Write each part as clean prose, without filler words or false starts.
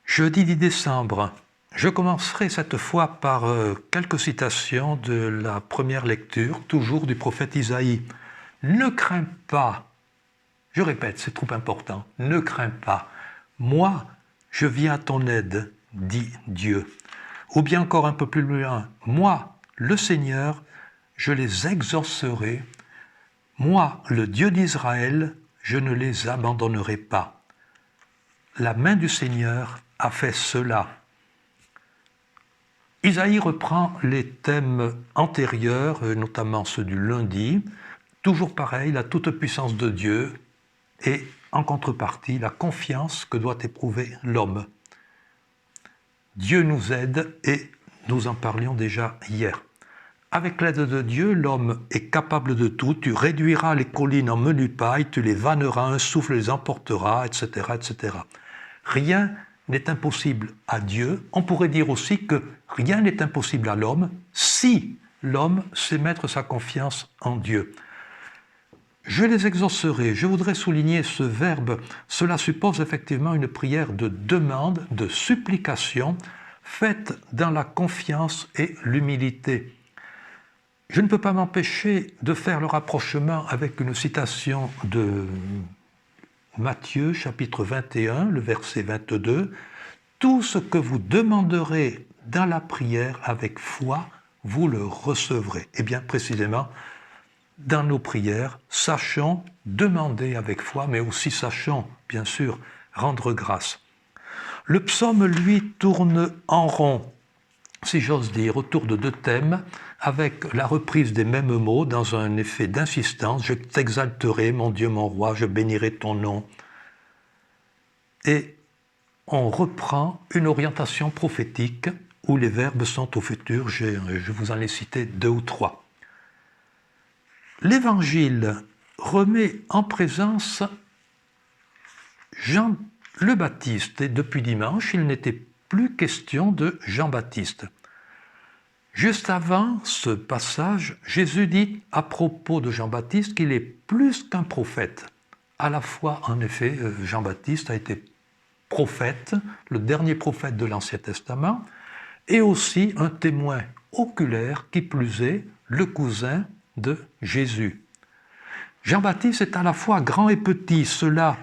Jeudi 10 décembre, je commencerai cette fois par quelques citations de la première lecture, toujours du prophète Isaïe. Ne crains pas, je répète, c'est trop important, ne crains pas, moi je viens à ton aide, dit Dieu. Ou bien encore un peu plus loin, moi, le Seigneur, je les exaucerai, moi, le Dieu d'Israël, je ne les abandonnerai pas. La main du Seigneur a fait cela. Isaïe reprend les thèmes antérieurs, notamment ceux du lundi, toujours pareil, la toute-puissance de Dieu et, en contrepartie, la confiance que doit éprouver l'homme. Dieu nous aide et nous en parlions déjà hier. Avec l'aide de Dieu, l'homme est capable de tout. Tu réduiras les collines en menu paille, tu les vanneras, un souffle les emportera, etc., etc. Rien n'est impossible à Dieu. On pourrait dire aussi que rien n'est impossible à l'homme si l'homme sait mettre sa confiance en Dieu. Je les exaucerai. Je voudrais souligner ce verbe. Cela suppose effectivement une prière de demande, de supplication, faite dans la confiance et l'humilité. Je ne peux pas m'empêcher de faire le rapprochement avec une citation de Matthieu, chapitre 21, le verset 22. « Tout ce que vous demanderez dans la prière avec foi, vous le recevrez. » Et bien précisément, dans nos prières, sachons demander avec foi, mais aussi sachons, bien sûr, rendre grâce. Le psaume, lui, tourne en rond, si j'ose dire, autour de deux thèmes, avec la reprise des mêmes mots dans un effet d'insistance. « Je t'exalterai, mon Dieu, mon roi, je bénirai ton nom. » Et on reprend une orientation prophétique où les verbes sont au futur. Je vous en ai cité 2 ou 3. L'Évangile remet en présence Jean le Baptiste. Et depuis dimanche, il n'était plus question de Jean-Baptiste. Juste avant ce passage, Jésus dit à propos de Jean-Baptiste qu'il est plus qu'un prophète. À la fois, en effet, Jean-Baptiste a été prophète, le dernier prophète de l'Ancien Testament, et aussi un témoin oculaire, qui plus est, le cousin de Jésus. Jean-Baptiste est à la fois grand et petit. Cela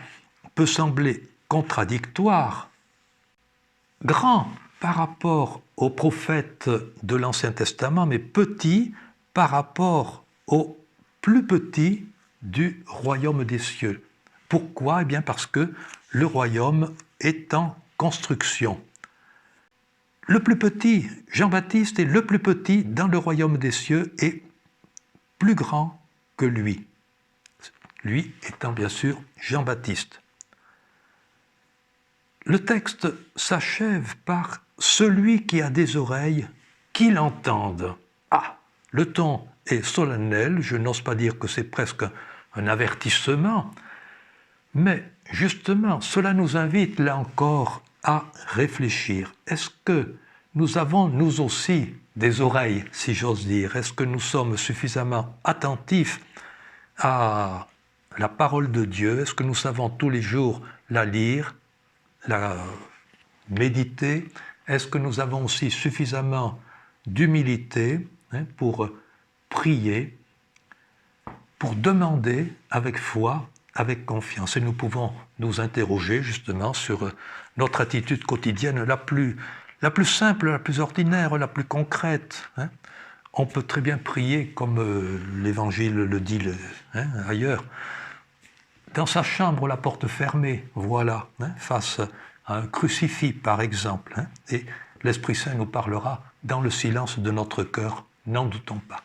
peut sembler contradictoire. Grand par rapport aux prophètes de l'Ancien Testament, mais petit par rapport aux plus petits du royaume des cieux. Pourquoi ? Eh bien parce que le royaume est en construction. Le plus petit, Jean-Baptiste, est le plus petit dans le royaume des cieux et plus grand que lui. Lui étant bien sûr Jean-Baptiste. Le texte s'achève par « Celui qui a des oreilles, qu'il entende ». Ah, le ton est solennel, je n'ose pas dire que c'est presque un avertissement, mais justement, cela nous invite là encore à réfléchir. Est-ce que nous avons, nous aussi, des oreilles, si j'ose dire? Est-ce que nous sommes suffisamment attentifs à la parole de Dieu? Est-ce que nous savons tous les jours la lire, la méditer? Est-ce que nous avons aussi suffisamment d'humilité pour prier, pour demander avec foi, avec confiance? Et nous pouvons nous interroger justement sur notre attitude quotidienne la plus simple, la plus ordinaire, la plus concrète. On peut très bien prier comme l'Évangile le dit ailleurs, dans sa chambre, la porte fermée, voilà, face à un crucifix par exemple. Et l'Esprit Saint nous parlera dans le silence de notre cœur, n'en doutons pas.